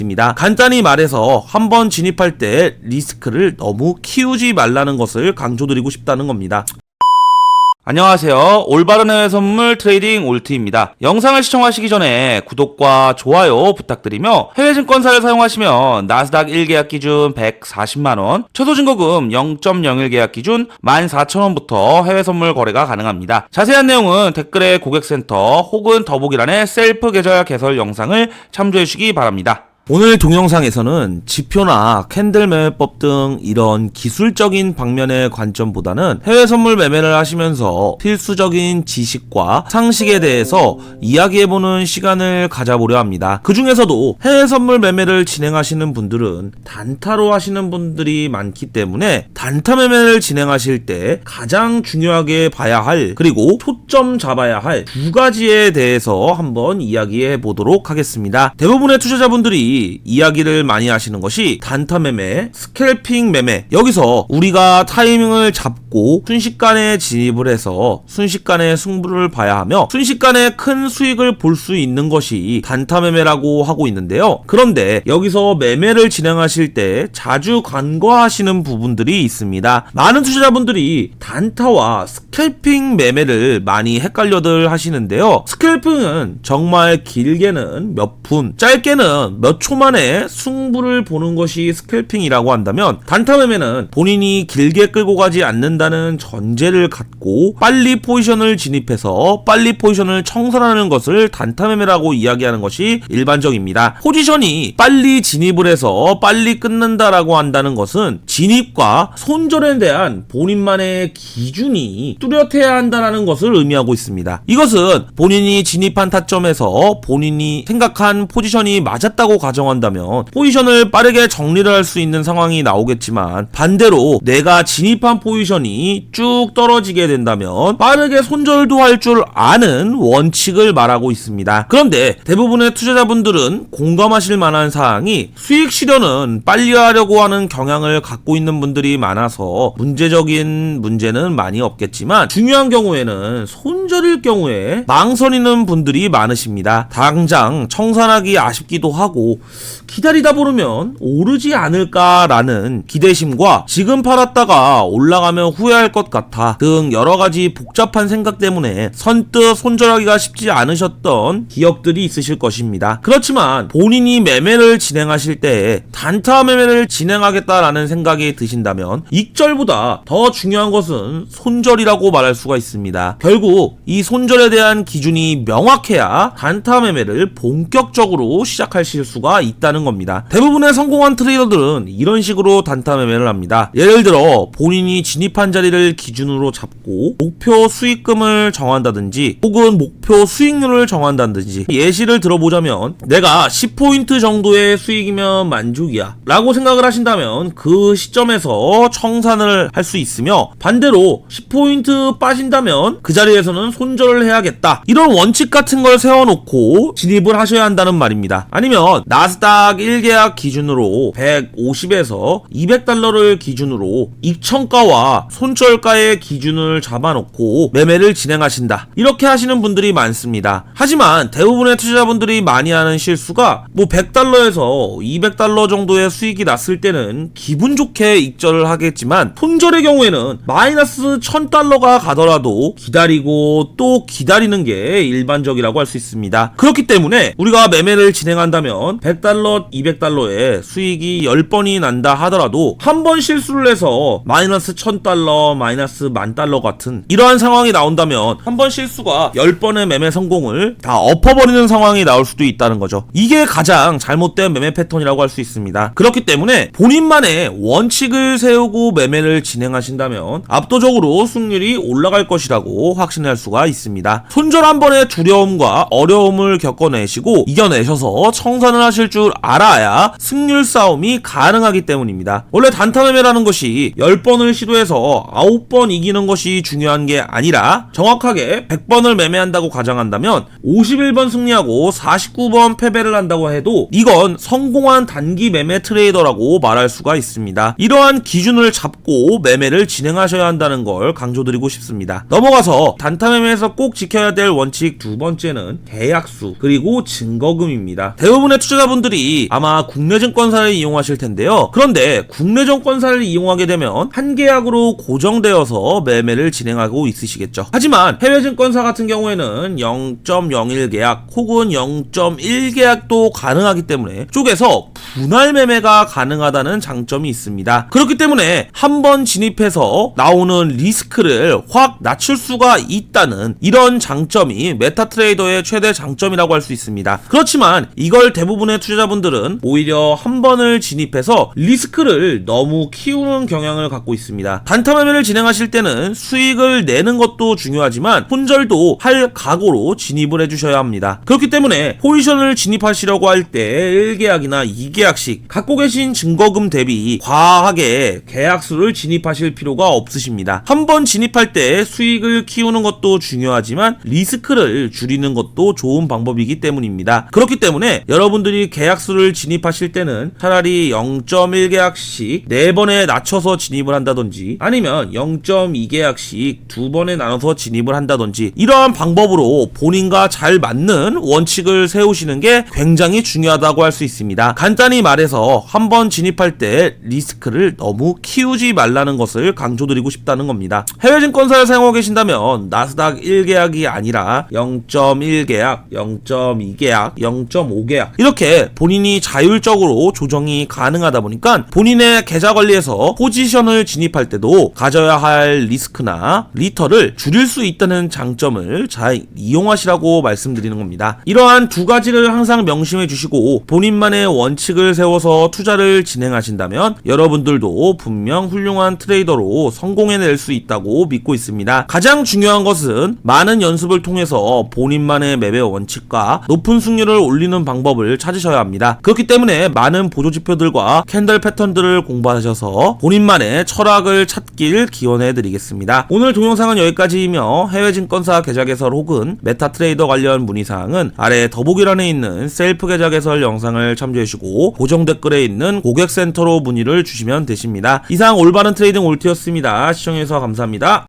입니다. 간단히 말해서 한번 진입할 때 리스크를 너무 키우지 말라는 것을 강조드리고 싶다는 겁니다. 안녕하세요. 올바른 해외 선물 트레이딩 올트입니다. 영상을 시청하시기 전에 구독과 좋아요 부탁드리며 해외 증권사를 사용하시면 나스닥 1계약 기준 140만원, 최소 증거금 0.01 계약 기준 14,000원부터 해외 선물 거래가 가능합니다. 자세한 내용은 댓글에 고객센터 혹은 더보기란에 셀프 계좌 개설 영상을 참조해 주시기 바랍니다. 오늘 동영상에서는 지표나 캔들 매매법 등 이런 기술적인 방면의 관점보다는 해외 선물 매매를 하시면서 필수적인 지식과 상식에 대해서 이야기해보는 시간을 가져보려 합니다. 그 중에서도 해외 선물 매매를 진행하시는 분들은 단타로 하시는 분들이 많기 때문에 단타 매매를 진행하실 때 가장 중요하게 봐야 할, 그리고 초점 잡아야 할 두 가지에 대해서 한번 이야기해 보도록 하겠습니다. 대부분의 투자자분들이 이야기를 많이 하시는 것이 단타 매매, 스캘핑 매매. 여기서 우리가 타이밍을 잡고 순식간에 진입을 해서 순식간에 승부를 봐야 하며 순식간에 큰 수익을 볼 수 있는 것이 단타 매매라고 하고 있는데요. 그런데 여기서 매매를 진행하실 때 자주 간과하시는 부분들이 있습니다. 많은 투자자분들이 단타와 스캘핑 매매를 많이 헷갈려들 하시는데요. 스캘핑은 정말 길게는 몇 분, 짧게는 몇 초 만에 승부를 보는 것이 스캘핑이라고 한다면, 단타 매매는 본인이 길게 끌고 가지 않는다는 전제를 갖고 빨리 포지션을 진입해서 빨리 포지션을 청산하는 것을 단타 매매라고 이야기하는 것이 일반적입니다. 포지션이 빨리 진입을 해서 빨리 끝난다라고 한다는 것은 진입과 손절에 대한 본인만의 기준이 뚜렷해야 한다는 것을 의미하고 있습니다. 이것은 본인이 진입한 타점에서 본인이 생각한 포지션이 맞았다고 가정한다면 포지션을 빠르게 정리를 할 수 있는 상황이 나오겠지만, 반대로 내가 진입한 포지션이 쭉 떨어지게 된다면 빠르게 손절도 할 줄 아는 원칙을 말하고 있습니다. 그런데 대부분의 투자자분들은 공감하실 만한 사항이, 수익 실현은 빨리 하려고 하는 경향을 갖고 있는 분들이 많아서 문제적인 문제는 많이 없겠지만, 중요한 경우에는 손절일 경우에 망설이는 분들이 많으십니다. 당장 청산하기 아쉽기도 하고 기다리다 보면 오르지 않을까라는 기대심과 지금 팔았다가 올라가면 후회할 것 같아 등 여러가지 복잡한 생각 때문에 선뜻 손절하기가 쉽지 않으셨던 기억들이 있으실 것입니다. 그렇지만 본인이 매매를 진행하실 때 단타 매매를 진행하겠다라는 생각이 드신다면 익절보다 더 중요한 것은 손절이라고 말할 수가 있습니다. 결국 이 손절에 대한 기준이 명확해야 단타 매매를 본격적으로 시작하실 수가 있다는 겁니다. 대부분의 성공한 트레이더들은 이런 식으로 단타 매매를 합니다. 예를 들어 본인이 진입한 자리를 기준으로 잡고 목표 수익금을 정한다든지 혹은 목표 수익률을 정한다든지, 예시를 들어보자면 내가 10포인트 정도의 수익이면 만족이야 라고 생각을 하신다면 그 시점에서 청산을 할 수 있으며, 반대로 10포인트 빠진다면 그 자리에서는 손절을 해야겠다, 이런 원칙 같은 걸 세워놓고 진입을 하셔야 한다는 말입니다. 아니면 나스닥 1계약 기준으로 150에서 200달러를 기준으로 익천가와 손절가의 기준을 잡아놓고 매매를 진행하신다, 이렇게 하시는 분들이 많습니다. 하지만 대부분의 투자자분들이 많이 하는 실수가 100달러에서 200달러 정도의 수익이 났을 때는 기분 좋게 익절을 하겠지만, 손절의 경우에는 마이너스 1000달러가 가더라도 기다리고 또 기다리는 게 일반적이라고 할 수 있습니다. 그렇기 때문에 우리가 매매를 진행한다면 100달러, 200달러에 수익이 10번이 난다 하더라도 한 번 실수를 해서 마이너스 1000달러, 마이너스 10,000달러 같은 이러한 상황이 나온다면 한 번 실수가 10번의 매매 성공을 다 엎어버리는 상황이 나올 수도 있다는 거죠. 이게 가장 잘못된 매매 패턴이라고 할 수 있습니다. 그렇기 때문에 본인만의 원칙을 세우고 매매를 진행하신다면 압도적으로 수익률이 올라갈 것이라고 확신할 수가 있습니다. 손절 한 번의 두려움과 어려움을 겪어내시고 이겨내셔서 청산을 하실 줄 알아야 승률 싸움이 가능하기 때문입니다. 원래 단타 매매라는 것이 10번을 시도해서 9번 이기는 것이 중요한 게 아니라, 정확하게 100번을 매매한다고 가정한다면 51번 승리하고 49번 패배를 한다고 해도 이건 성공한 단기 매매 트레이더라고 말할 수가 있습니다. 이러한 기준을 잡고 매매를 진행하셔야 한다는 걸 강조드리고 싶습니다. 넘어가서 단타 매매에서 꼭 지켜야 될 원칙 두 번째는 계약수 그리고 증거금입니다. 대부분의 투자자분들 투자자분들이 아마 국내 증권사를 이용하실 텐데요. 그런데 국내 증권사를 이용하게 되면 한 계약으로 고정되어서 매매를 진행하고 있으시겠죠. 하지만 해외 증권사 같은 경우에는 0.01 계약 혹은 0.1 계약도 가능하기 때문에 쪽에서 분할 매매가 가능하다는 장점이 있습니다. 그렇기 때문에 한번 진입해서 나오는 리스크를 확 낮출 수가 있다는 이런 장점이 메타트레이더의 최대 장점이라고 할 수 있습니다. 그렇지만 이걸 대부분의 투자자분들은 오히려 한 번을 진입해서 리스크를 너무 키우는 경향을 갖고 있습니다. 단타 매매를 진행하실 때는 수익을 내는 것도 중요하지만 손절도 할 각오로 진입을 해주셔야 합니다. 그렇기 때문에 포지션을 진입하시려고 할 때 1계약이나 2계약씩 갖고 계신 증거금 대비 과하게 계약수를 진입하실 필요가 없으십니다. 한 번 진입할 때 수익을 키우는 것도 중요하지만 리스크를 줄이는 것도 좋은 방법이기 때문입니다. 그렇기 때문에 여러분들이 계약수를 진입하실 때는 차라리 0.1계약씩 4번에 낮춰서 진입을 한다든지 아니면 0.2계약씩 2번에 나눠서 진입을 한다든지 이러한 방법으로 본인과 잘 맞는 원칙을 세우시는 게 굉장히 중요하다고 할 수 있습니다. 간단히 말해서 한번 진입할 때 리스크를 너무 키우지 말라는 것을 강조드리고 싶다는 겁니다. 해외 증권사를 사용하고 계신다면 나스닥 1계약이 아니라 0.1계약, 0.2계약, 0.5계약 이렇게 본인이 자율적으로 조정이 가능하다 보니까 본인의 계좌 관리에서 포지션을 진입할 때도 가져야 할 리스크나 리터를 줄일 수 있다는 장점을 잘 이용하시라고 말씀드리는 겁니다. 이러한 두 가지를 항상 명심해 주시고 본인만의 원칙을 세워서 투자를 진행하신다면 여러분들도 분명 훌륭한 트레이더로 성공해낼 수 있다고 믿고 있습니다. 가장 중요한 것은 많은 연습을 통해서 본인만의 매매 원칙과 높은 승률을 올리는 방법을 찾으셔야 합니다. 그렇기 때문에 많은 보조지표들과 캔들 패턴들을 공부하셔서 본인만의 철학을 찾길 기원해드리겠습니다. 오늘 동영상은 여기까지이며 해외 증권사 계좌 개설 혹은 메타트레이더 관련 문의사항은 아래 더보기란에 있는 셀프 계좌 개설 영상을 참조해주시고 고정 댓글에 있는 고객센터로 문의를 주시면 되십니다. 이상 올바른 트레이딩 올티였습니다. 시청해주셔서 감사합니다.